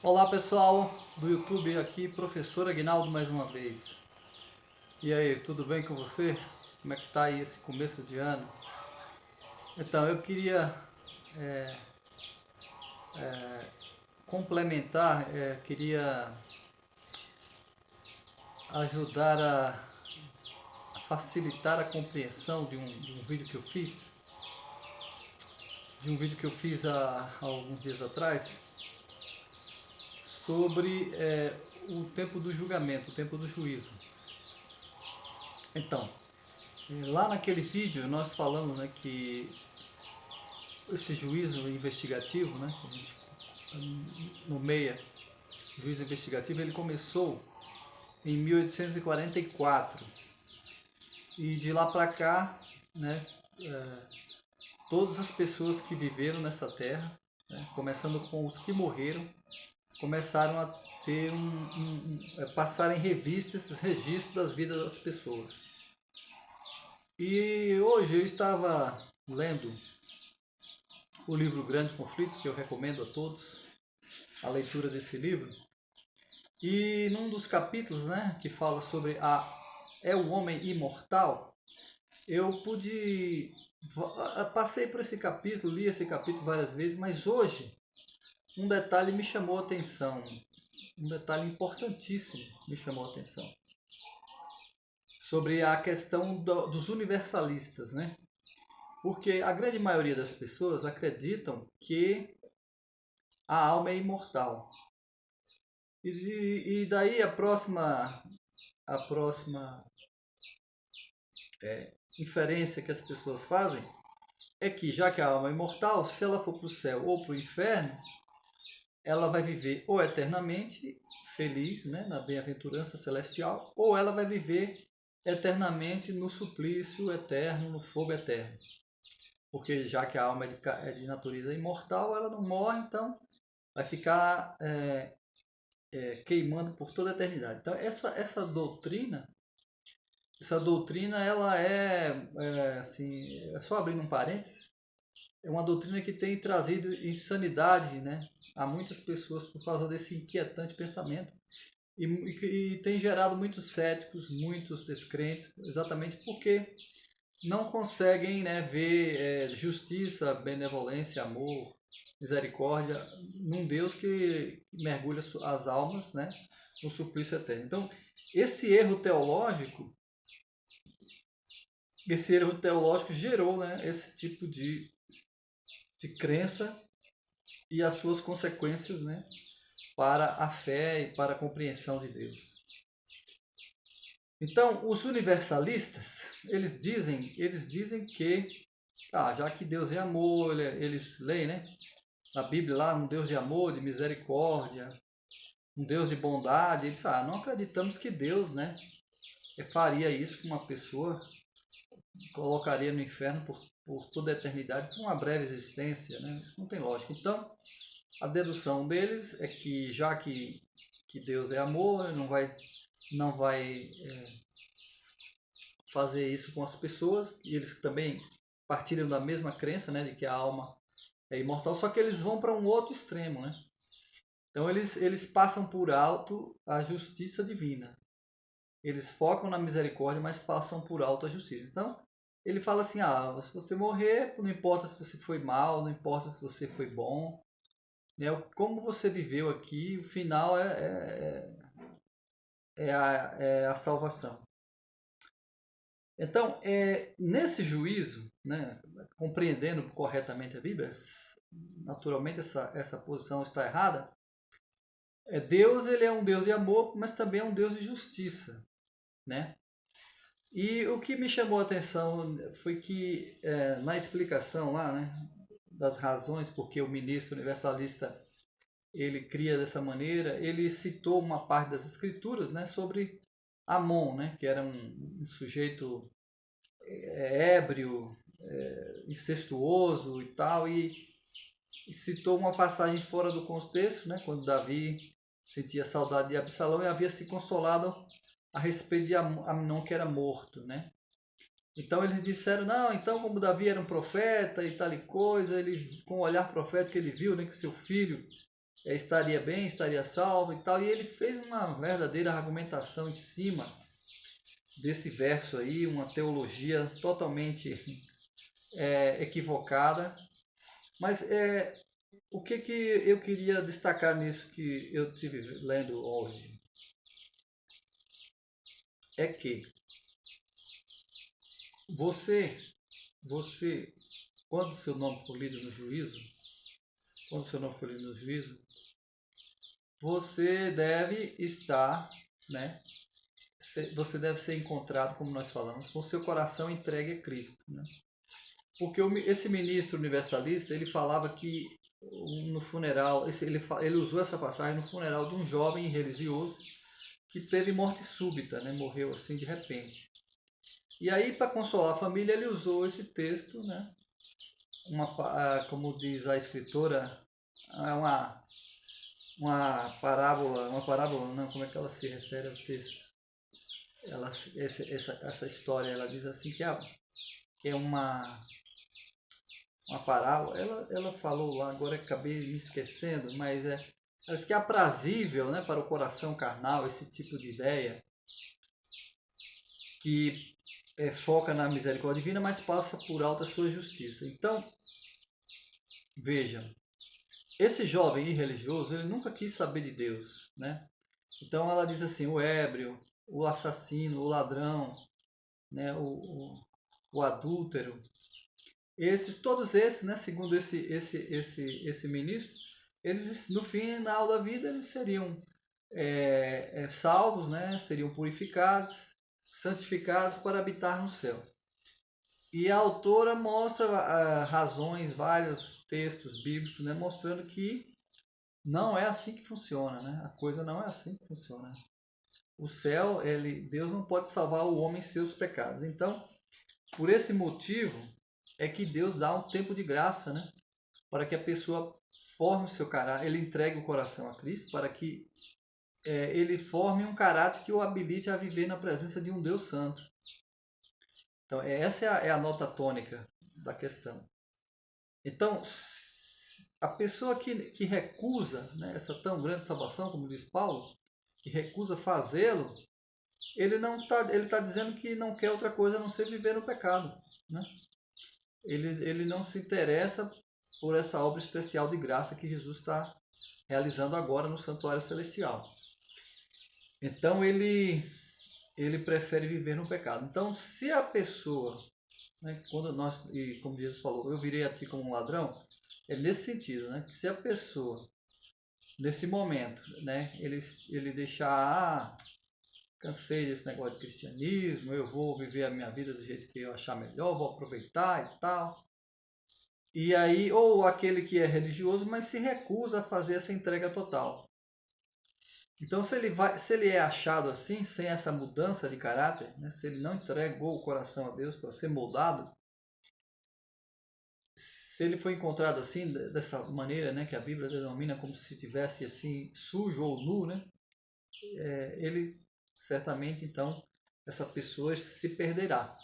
Olá pessoal do YouTube, aqui professor Aguinaldo mais uma vez. E aí, tudo bem com você? Como é que tá aí esse começo de ano? Então, eu queria complementar, queria ajudar a facilitar a compreensão de um vídeo que eu fiz, há alguns dias atrás, sobre o tempo do julgamento, o tempo do juízo. Então, lá naquele vídeo nós falamos, né, que esse juízo investigativo, né, que a gente nomeia juízo investigativo, ele começou em 1844 e de lá para cá, né, todas as pessoas que viveram nessa terra, né, começando com os que morreram, começaram a ter passar em revista esses registros das vidas das pessoas. E hoje eu estava lendo o livro Grande Conflito, que eu recomendo a todos a leitura desse livro. E num dos capítulos, né, que fala sobre é o homem imortal, eu passei por esse capítulo, li esse capítulo várias vezes, mas hoje um detalhe me chamou a atenção, um detalhe importantíssimo me chamou a atenção, sobre a questão dos universalistas, né? Porque a grande maioria das pessoas acreditam que a alma é imortal. E daí a próxima inferência que as pessoas fazem é que, já que a alma é imortal, se ela for para o céu ou para o inferno, ela vai viver ou eternamente feliz, né, na bem-aventurança celestial, ou ela vai viver eternamente no suplício eterno, no fogo eterno. Porque já que a alma é de natureza imortal, ela não morre, então vai ficar queimando por toda a eternidade. Então essa doutrina ela assim, só abrindo um parênteses, é uma doutrina que tem trazido insanidade, né, a muitas pessoas por causa desse inquietante pensamento e tem gerado muitos céticos, muitos descrentes, exatamente porque não conseguem, né, ver justiça, benevolência, amor, misericórdia num Deus que mergulha as almas, né, no suplício eterno. Então, esse erro teológico, esse erro teológico gerou, né, esse tipo de crença e as suas consequências, né, para a fé e para a compreensão de Deus. Então, os universalistas, eles dizem que, já que Deus é amor, eles leem, né, na Bíblia lá, um Deus de amor, de misericórdia, um Deus de bondade, eles não acreditamos que Deus, né, faria isso com uma pessoa, colocaria no inferno por toda a eternidade, por uma breve existência, né? Isso não tem lógica. Então, a dedução deles é que, já que Deus é amor, não vai fazer isso com as pessoas, e eles também partilham da mesma crença, né, de que a alma é imortal, só que eles vão para um outro extremo, né? Então eles passam por alto a justiça divina. Eles focam na misericórdia, mas passam por alto a justiça. Então, ele fala assim, se você morrer, não importa se você foi mal, não importa se você foi bom, né? Como você viveu aqui, o final é a salvação. Então, nesse juízo, né, compreendendo corretamente a Bíblia, naturalmente essa posição está errada. Deus, ele é um Deus de amor, mas também é um Deus de justiça, né? E o que me chamou a atenção foi que na explicação lá, né, das razões porque o ministro universalista ele cria dessa maneira, ele citou uma parte das escrituras, né, sobre Amon, né, que era um sujeito ébrio, incestuoso e tal, e citou uma passagem fora do contexto, né, quando Davi sentia saudade de Absalão e havia se consolado a respeito de Amnon, que era morto, né? Então eles disseram, não, então como Davi era um profeta e tal e coisa, ele, com o olhar profético ele viu, né, que seu filho estaria bem, estaria salvo e tal. E ele fez uma verdadeira argumentação em cima desse verso aí, uma teologia totalmente equivocada. Mas o que eu queria destacar nisso que eu tive lendo hoje é que você, quando seu nome for lido no juízo, quando seu nome for lido no juízo, você deve estar, né? Você deve ser encontrado, como nós falamos, com seu coração entregue a Cristo, né? Porque esse ministro universalista, ele falava que no funeral, ele usou essa passagem no funeral de um jovem religioso que teve morte súbita, né? Morreu assim de repente. E aí, para consolar a família, ele usou esse texto, né? Como diz a escritora, uma parábola, não, como é que ela se refere ao texto? Essa história, ela diz assim que é uma parábola, ela falou lá, agora acabei me esquecendo, mas ela diz que é aprazível, né, para o coração carnal esse tipo de ideia, que foca na misericórdia divina, mas passa por alta a sua justiça. Então, vejam, esse jovem irreligioso, ele nunca quis saber de Deus, né? Então ela diz assim, o ébrio, o assassino, o ladrão, né, o adúltero, todos esses, né, segundo esse ministro, eles no final da vida eles seriam salvos, né, seriam purificados, santificados para habitar no céu. E a autora mostra razões, vários textos bíblicos, né, mostrando que não é assim que funciona, né? A coisa não é assim que funciona. O céu, Deus não pode salvar o homem seus pecados. Então, por esse motivo é que Deus dá um tempo de graça, né? Para que a pessoa forme o seu caráter, ele entregue o coração a Cristo, para que ele forme um caráter que o habilite a viver na presença de um Deus santo. Então, essa é a nota tônica da questão. Então, a pessoa que recusa, né, essa tão grande salvação, como diz Paulo, que recusa fazê-lo, ele tá dizendo que não quer outra coisa a não ser viver no pecado, né? Ele não se interessa por essa obra especial de graça que Jesus está realizando agora no santuário celestial. Então ele prefere viver no pecado. Então, se a pessoa, né, como Jesus falou, eu virei a ti como um ladrão, é nesse sentido, né? Que se a pessoa nesse momento, né, ele deixar, cansei desse negócio de cristianismo, eu vou viver a minha vida do jeito que eu achar melhor, vou aproveitar e tal. E aí, ou aquele que é religioso, mas se recusa a fazer essa entrega total. Então, se ele é achado assim, sem essa mudança de caráter, né, se ele não entregou o coração a Deus para ser moldado, se ele foi encontrado assim, dessa maneira, né, que a Bíblia denomina como se tivesse assim sujo ou nu, né, ele certamente então essa pessoa se perderá,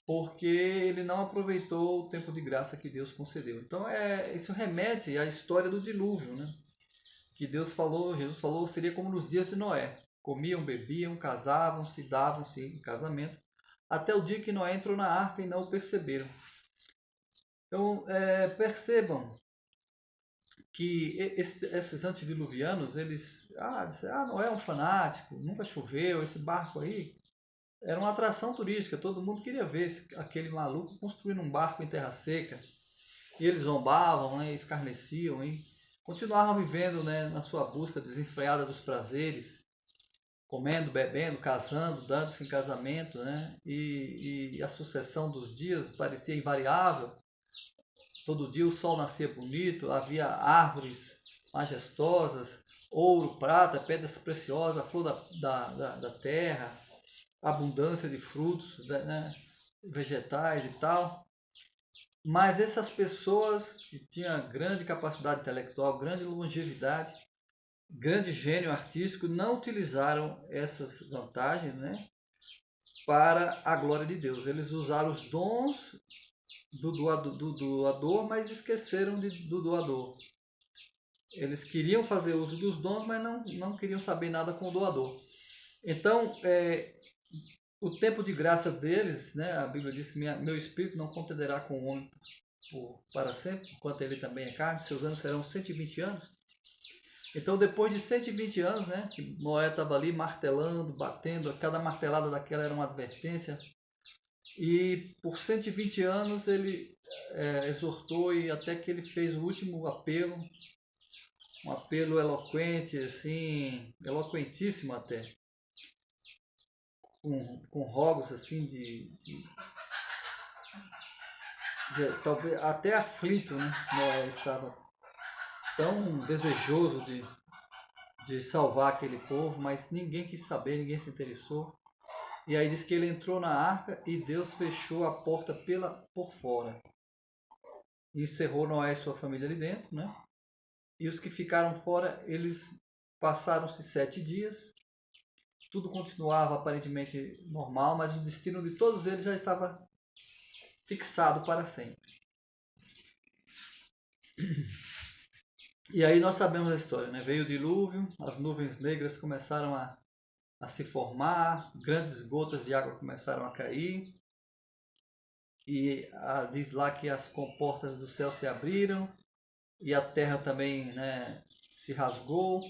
porque ele não aproveitou o tempo de graça que Deus concedeu. Então isso remete à história do dilúvio, né? Que Jesus falou, seria como nos dias de Noé. Comiam, bebiam, casavam-se, davam-se em casamento, até o dia que Noé entrou na arca e não o perceberam. Então, percebam que esses antediluvianos, eles, Noé é um fanático, nunca choveu, esse barco aí era uma atração turística, todo mundo queria ver aquele maluco construindo um barco em terra seca. E eles zombavam, né, escarneciam e continuavam vivendo, né, na sua busca desenfreada dos prazeres, comendo, bebendo, casando, dando-se em casamento, né, e a sucessão dos dias parecia invariável. Todo dia o sol nascia bonito, havia árvores majestosas, ouro, prata, pedras preciosas, a flor da terra, abundância de frutos, né, vegetais e tal. Mas essas pessoas que tinham grande capacidade intelectual, grande longevidade, grande gênio artístico, não utilizaram essas vantagens, né, para a glória de Deus. Eles usaram os dons do doador, mas esqueceram do doador. Eles queriam fazer uso dos dons, mas não queriam saber nada com o doador. Então, o tempo de graça deles, né, a Bíblia diz, meu espírito não contenderá com o homem para sempre, enquanto ele também é carne, seus anos serão 120 anos. Então, depois de 120 anos, né, que Noé estava ali martelando, batendo, cada martelada daquela era uma advertência, e por 120 anos ele exortou, e até que ele fez o último apelo, um apelo eloquente, assim, eloquentíssimo até, com rogos assim talvez até aflito, né? Noé estava tão desejoso de salvar aquele povo, mas ninguém quis saber, ninguém se interessou. E aí diz que ele entrou na arca e Deus fechou a porta por fora. E encerrou Noé e sua família ali dentro, né? E os que ficaram fora, eles passaram-se 7 dias. Tudo continuava aparentemente normal, mas o destino de todos eles já estava fixado para sempre. E aí nós sabemos a história, né? Veio o dilúvio, as nuvens negras começaram a se formar, grandes gotas de água começaram a cair, e diz lá que as comportas do céu se abriram, e a terra também, né, se rasgou,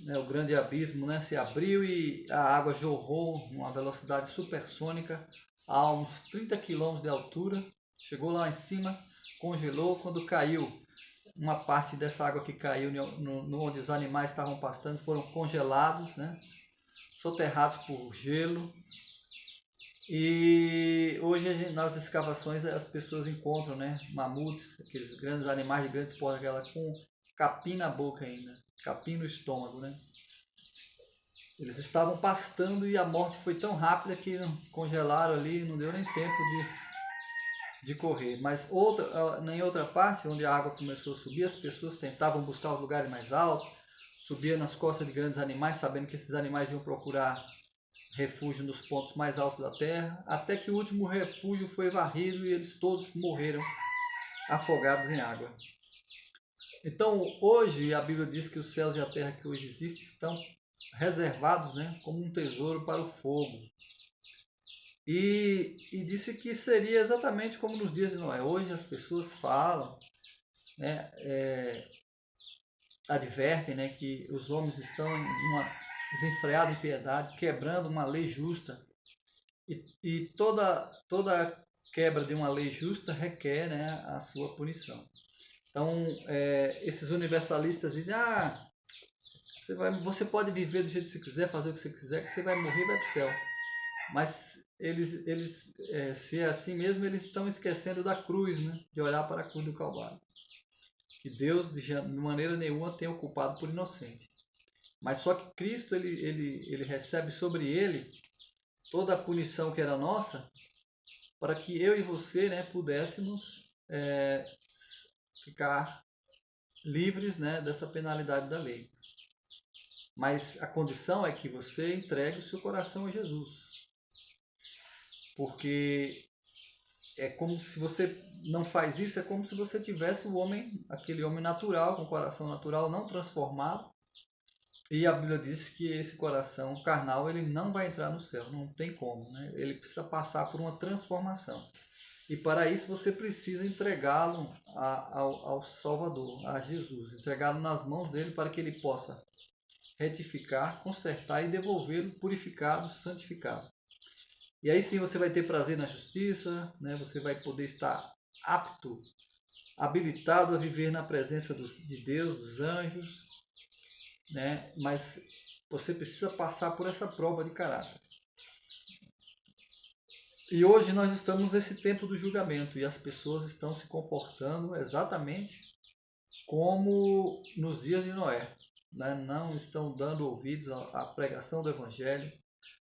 né, o grande abismo, né, se abriu e a água jorrou numa velocidade supersônica a uns 30 quilômetros de altura, chegou lá em cima, congelou. Quando caiu, uma parte dessa água que caiu onde os animais estavam pastando foram congelados, né, soterrados por gelo. E hoje nas escavações as pessoas encontram, né, mamutes, aqueles grandes animais de grandes porte, aquela com capim na boca ainda, capim no estômago, né? Eles estavam pastando e a morte foi tão rápida que congelaram ali, não deu nem tempo de correr. Mas em outra parte, onde a água começou a subir, as pessoas tentavam buscar os lugares mais altos, subiam nas costas de grandes animais, sabendo que esses animais iam procurar refúgio nos pontos mais altos da terra, até que o último refúgio foi varrido e eles todos morreram afogados em água. Então, hoje, a Bíblia diz que os céus e a terra que hoje existem estão reservados, né, como um tesouro para o fogo. E disse que seria exatamente como nos dias de Noé. Hoje as pessoas falam, né, advertem, né, que os homens estão em uma desenfreada impiedade, quebrando uma lei justa. E toda quebra de uma lei justa requer, né, a sua punição. Então, esses universalistas dizem, você pode viver do jeito que você quiser, fazer o que você quiser, que você vai morrer e vai para o céu. Mas se é assim mesmo, eles estão esquecendo da cruz, né, de olhar para a cruz do Calvário. Que Deus, de maneira nenhuma, tem o culpado por inocente. Mas só que Cristo, ele recebe sobre ele toda a punição que era nossa, para que eu e você, né, pudéssemos ficar livres, né, dessa penalidade da lei. Mas a condição é que você entregue o seu coração a Jesus. Porque é como se você não faz isso, é como se você tivesse aquele homem natural, com o coração natural, não transformado. E a Bíblia diz que esse coração carnal, ele não vai entrar no céu, não tem como, né? Ele precisa passar por uma transformação. E para isso você precisa entregá-lo ao Salvador, a Jesus, entregá-lo nas mãos dele para que ele possa retificar, consertar e devolvê-lo purificado, santificado. E aí sim você vai ter prazer na justiça, né? Você vai poder estar apto, habilitado a viver na presença de Deus, dos anjos, né? Mas você precisa passar por essa prova de caráter. E hoje nós estamos nesse tempo do julgamento e as pessoas estão se comportando exatamente como nos dias de Noé, né? Não estão dando ouvidos à pregação do Evangelho,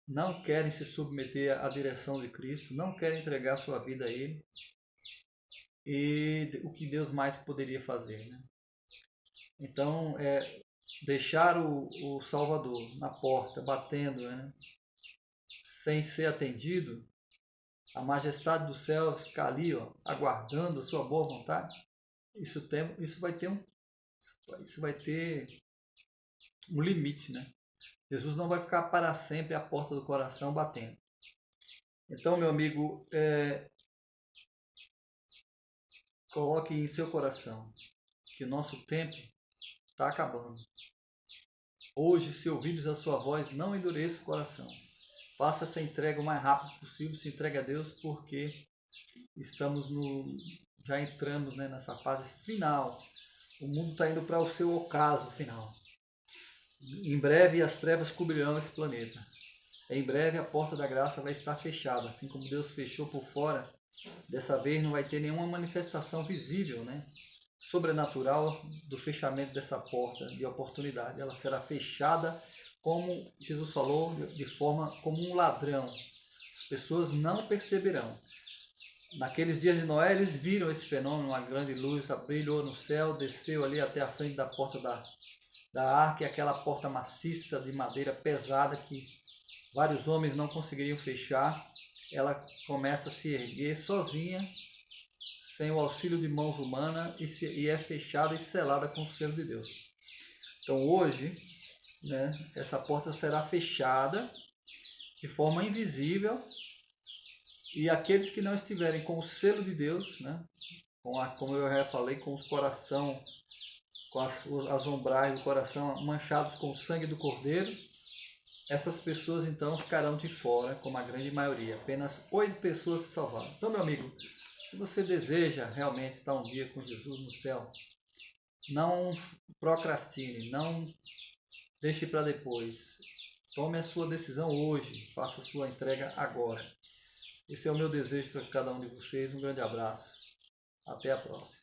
não querem se submeter à direção de Cristo, não querem entregar sua vida a Ele. E o que Deus mais poderia fazer, né? Então, deixar o Salvador na porta, batendo, né, sem ser atendido, a majestade do céu ficar ali, ó, aguardando a sua boa vontade, isso vai ter Isso vai ter um limite, né? Jesus não vai ficar para sempre à porta do coração batendo. Então, meu amigo, coloque em seu coração que o nosso tempo está acabando. Hoje, se ouvires a sua voz, não endureça o coração. Faça essa entrega o mais rápido possível, se entregue a Deus, porque estamos já entramos, né, nessa fase final. O mundo está indo para o seu ocaso final. Em breve as trevas cobrirão esse planeta. Em breve a porta da graça vai estar fechada, assim como Deus fechou por fora. Dessa vez não vai ter nenhuma manifestação visível, né, sobrenatural do fechamento dessa porta de oportunidade. Ela será fechada, como Jesus falou, de forma como um ladrão. As pessoas não perceberão. Naqueles dias de Noé, eles viram esse fenômeno, uma grande luz brilhou no céu, desceu ali até a frente da porta da arca, e aquela porta maciça de madeira pesada que vários homens não conseguiriam fechar, ela começa a se erguer sozinha, sem o auxílio de mãos humanas, e é fechada e selada com o selo de Deus. Então hoje, né, essa porta será fechada de forma invisível, e aqueles que não estiverem com o selo de Deus, né, como eu já falei, com os coração, com as ombrais do coração manchados com o sangue do Cordeiro, essas pessoas então ficarão de fora, como a grande maioria. Apenas 8 pessoas se salvaram. Então, meu amigo, se você deseja realmente estar um dia com Jesus no céu, não procrastine, não deixe para depois. Tome a sua decisão hoje, faça a sua entrega agora. Esse é o meu desejo para cada um de vocês. Um grande abraço. Até a próxima.